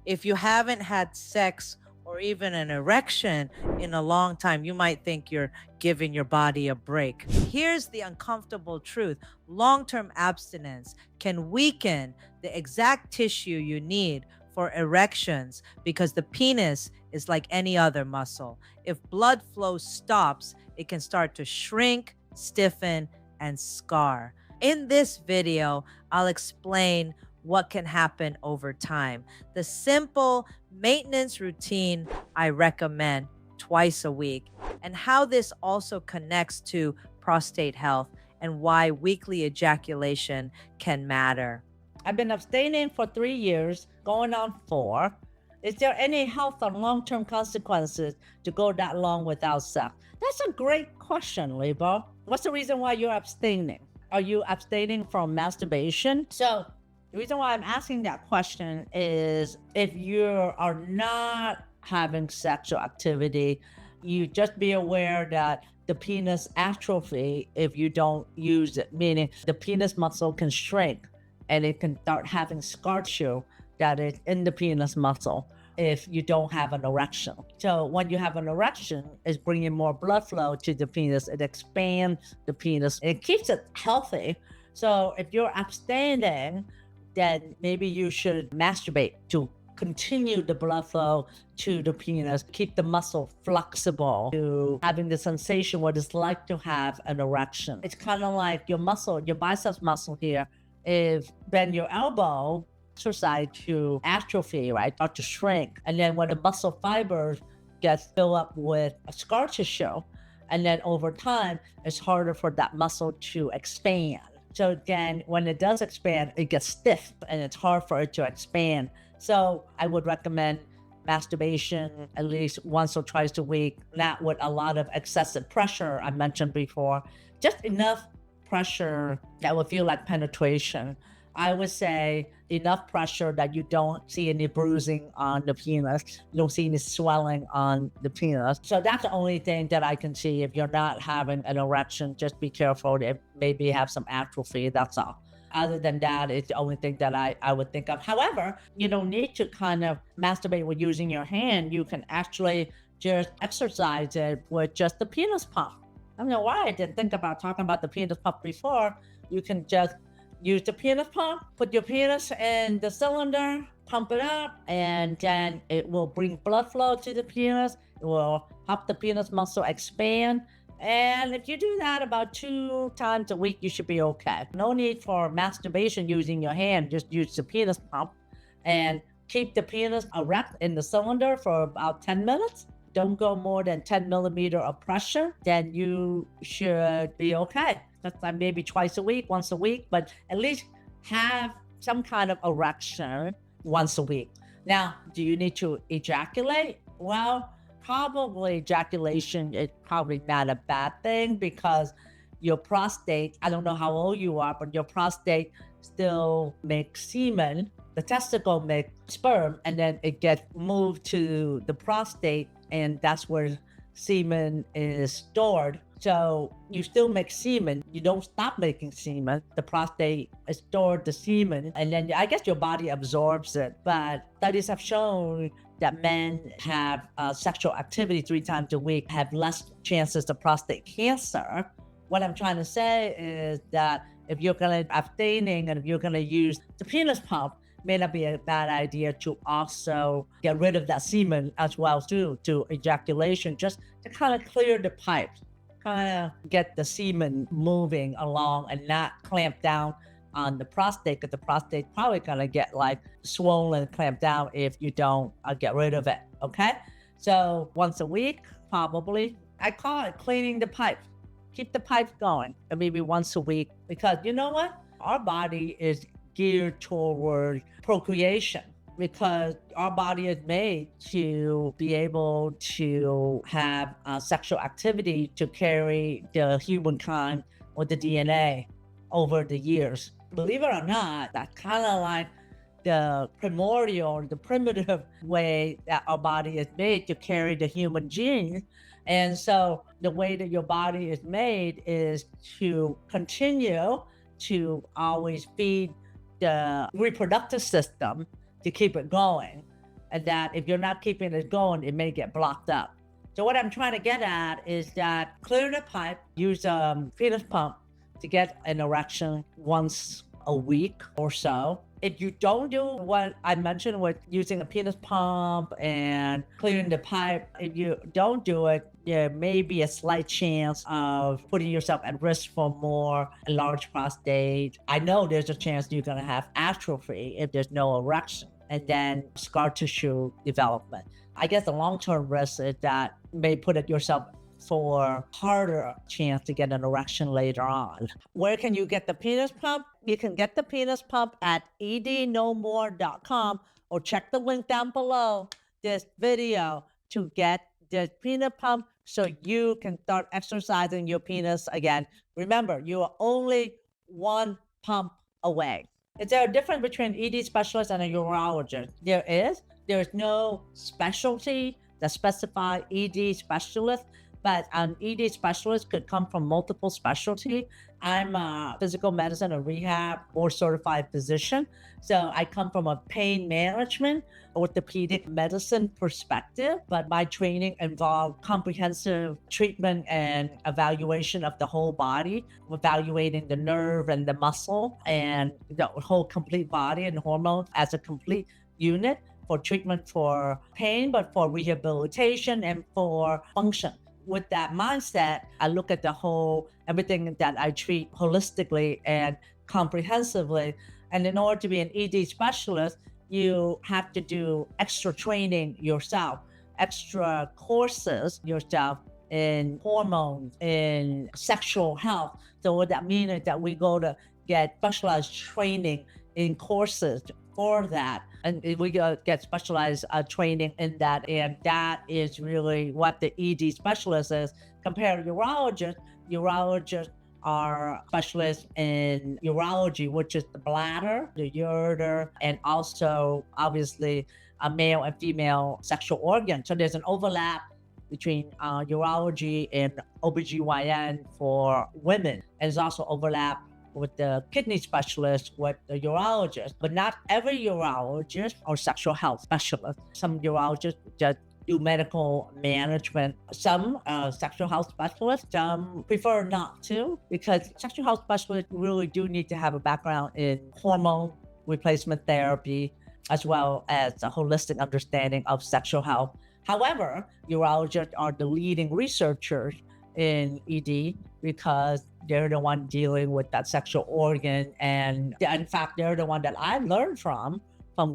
If you haven't had sex or even an erection in a long time, you might think you're giving your body a break. Here's the uncomfortable truth: long term abstinence can weaken the exact tissue you need for erections because the penis is like any other muscle. If blood flow stops, it can start to shrink, stiffen, and scar. In this video, I'll explain what can happen over time. The simple maintenance routine I recommend twice a week, and how this also connects to prostate health and why weekly ejaculation can matter. I've been abstaining for 3 years, going on 4. Is there any health or long-term consequences to go that long without sex? That's a great question, Lebo. What's the reason why you're abstaining? Are you abstaining from masturbation? So the reason why I'm asking that question is if you are not having sexual activity, you just be aware that the penis atrophy if you don't use it, meaning the penis muscle can shrink and it can start having scar tissue that is in the penis muscle if you don't have an erection. So when you have an erection, it's bringing more blood flow to the penis. It expands the penis. It keeps it healthy. So if you're abstaining, then maybe you should masturbate to continue the blood flow to the penis, keep the muscle flexible to having the sensation what it's like to have an erection. It's kind of like your muscle, your biceps muscle here, if bend your elbow, exercise to atrophy, right, start to shrink. And then when the muscle fibers get filled up with a scar tissue, and then over time, it's harder for that muscle to expand. So then when it does expand, it gets stiff and it's hard for it to expand. So I would recommend masturbation at least once or twice a week, not with a lot of excessive pressure I mentioned before, just enough pressure that would feel like penetration. I would say enough pressure that you don't see any bruising on the penis, you don't see any swelling on the penis. So that's the only thing that I can see. If you're not having an erection, just be careful. If maybe have some atrophy, that's all. Other than that, it's the only thing that I would think of. However, you don't need to kind of masturbate with using your hand. You can actually just exercise it with just the penis pump. I don't know why I didn't think about talking about the penis pump before. You can just use the penis pump, put your penis in the cylinder, pump it up, and then it will bring blood flow to the penis. It will help the penis muscle expand. And if you do that about 2 times a week, you should be okay. No need for masturbation using your hand, just use the penis pump and keep the penis erect in the cylinder for about 10 minutes. Don't go more than 10 millimeter of pressure, then you should be okay. That's like maybe twice a week, once a week, but at least have some kind of erection once a week. Now, do you need to ejaculate? Well, probably ejaculation is probably not a bad thing because your prostate, I don't know how old you are, but your prostate still makes semen. The testicle make sperm, and then it gets moved to the prostate, and that's where semen is stored. So you still make semen. You don't stop making semen. The prostate stored the semen, and then I guess your body absorbs it. But studies have shown that men have sexual activity 3 times a week have less chances of prostate cancer. What I'm trying to say is that if you're going to abstaining and if you're going to use the penis pump, may not be a bad idea to also get rid of that semen as well too, to ejaculation, just to kind of clear the pipes, kind of get the semen moving along and not clamp down on the prostate, because the prostate probably gonna get like swollen, clamped down if you don't get rid of it. Okay, so once a week, probably. I call it cleaning the pipe. Keep the pipe going, and maybe once a week, because you know what? Our body is geared toward procreation because our body is made to be able to have sexual activity to carry the humankind or the DNA over the years. Believe it or not, that's kind of like the primordial, the primitive way that our body is made to carry the human gene. And so the way that your body is made is to continue to always feed the reproductive system to keep it going. and that if you're not keeping it going, it may get blocked up. So what I'm trying to get at is that clear the pipe, use a penis pump to get an erection once a week or so. If you don't do what I mentioned with using a penis pump and clearing the pipe, if you don't do it, there may be a slight chance of putting yourself at risk for more enlarged prostate. I know there's a chance you're going to have atrophy if there's no erection, and then scar tissue development. I guess the long-term risk is that you may put it yourself for harder chance to get an erection later on. Where can you get the penis pump? You can get the penis pump at ednomore.com, or check the link down below this video to get the penis pump so you can start exercising your penis again. Remember, you are only one pump away. Is there a difference between ED specialist and a urologist? There is. There is no specialty that specifies ED specialist, but an ED specialist could come from multiple specialty. I'm a physical medicine and rehab board certified physician. So I come from a pain management, orthopedic medicine perspective, but my training involved comprehensive treatment and evaluation of the whole body, evaluating the nerve and the muscle and the whole complete body and hormones as a complete unit for treatment for pain, but for rehabilitation and for function. With that mindset, I look at the whole, everything that I treat holistically and comprehensively. And in order to be an ED specialist, you have to do extra training yourself, extra courses yourself in hormones, in sexual health. So what that means is that we go to get specialized training in courses for that. And we get specialized training in that. And that is really what the ED specialist is. Compared to urologists, urologists are specialists in urology, which is the bladder, the ureter, and also obviously a male and female sexual organ. So there's an overlap between urology and OBGYN for women. And there's also overlap with the kidney specialist, with the urologist, but not every urologist or sexual health specialist. Some urologists just do medical management. Some sexual health specialists prefer not to, because sexual health specialists really do need to have a background in hormone replacement therapy, as well as a holistic understanding of sexual health. However, urologists are the leading researchers in ED because they're the one dealing with that sexual organ. And in fact, they're the one that I learned from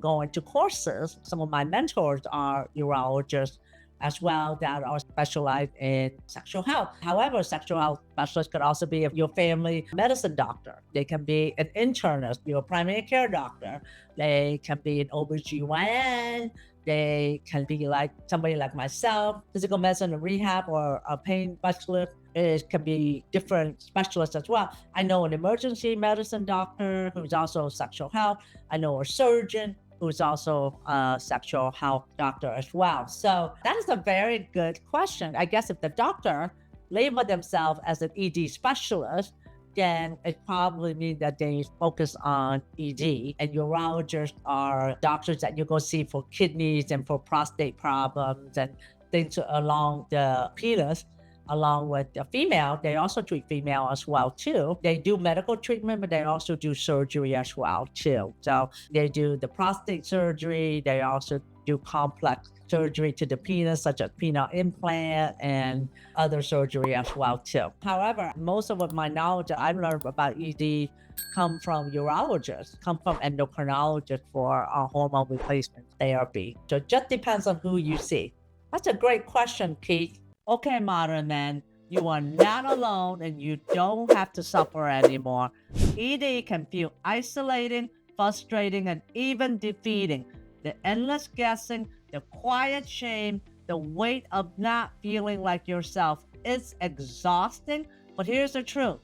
going to courses. Some of my mentors are urologists as well that are specialized in sexual health. However, sexual health specialists could also be your family medicine doctor. They can be an internist, your primary care doctor. They can be an OBGYN. They can be like somebody like myself, physical medicine and rehab, or a pain specialist. It can be different specialists as well. I know an emergency medicine doctor who's also sexual health. I know a surgeon who's also a sexual health doctor as well. So that is a very good question. I guess if the doctor label themselves as an ED specialist, then it probably means that they focus on ED, and urologists are doctors that you go see for kidneys and for prostate problems and things along the penis. Along with the female, they also treat female as well too. They do medical treatment, but they also do surgery as well too. So they do the prostate surgery. They also do complex surgery to the penis, such as penile implant and other surgery as well too. However, most of my knowledge that I've learned about ED come from urologists, come from endocrinologists for hormone replacement therapy. So it just depends on who you see. That's a great question, Keith. Okay, modern men, you are not alone and you don't have to suffer anymore. ED can feel isolating, frustrating, and even defeating. The endless guessing, the quiet shame, the weight of not feeling like yourself. It's exhausting, but here's the truth.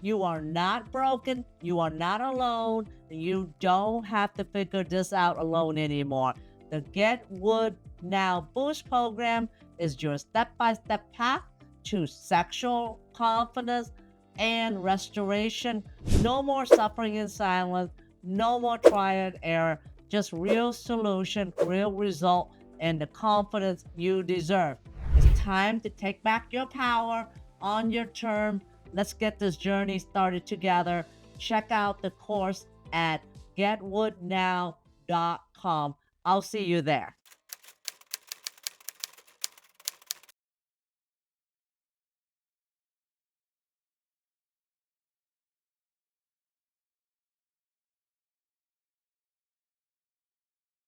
You are not broken. You are not alone. You don't have to figure this out alone anymore. The Get Wood Now Boost program is your step-by-step path to sexual confidence and restoration. No more suffering in silence. No more trial and error. just real solution, real result, and the confidence you deserve. It's time to take back your power on your term. Let's get this journey started together. Check out the course at getwoodnow.com. I'll see you there.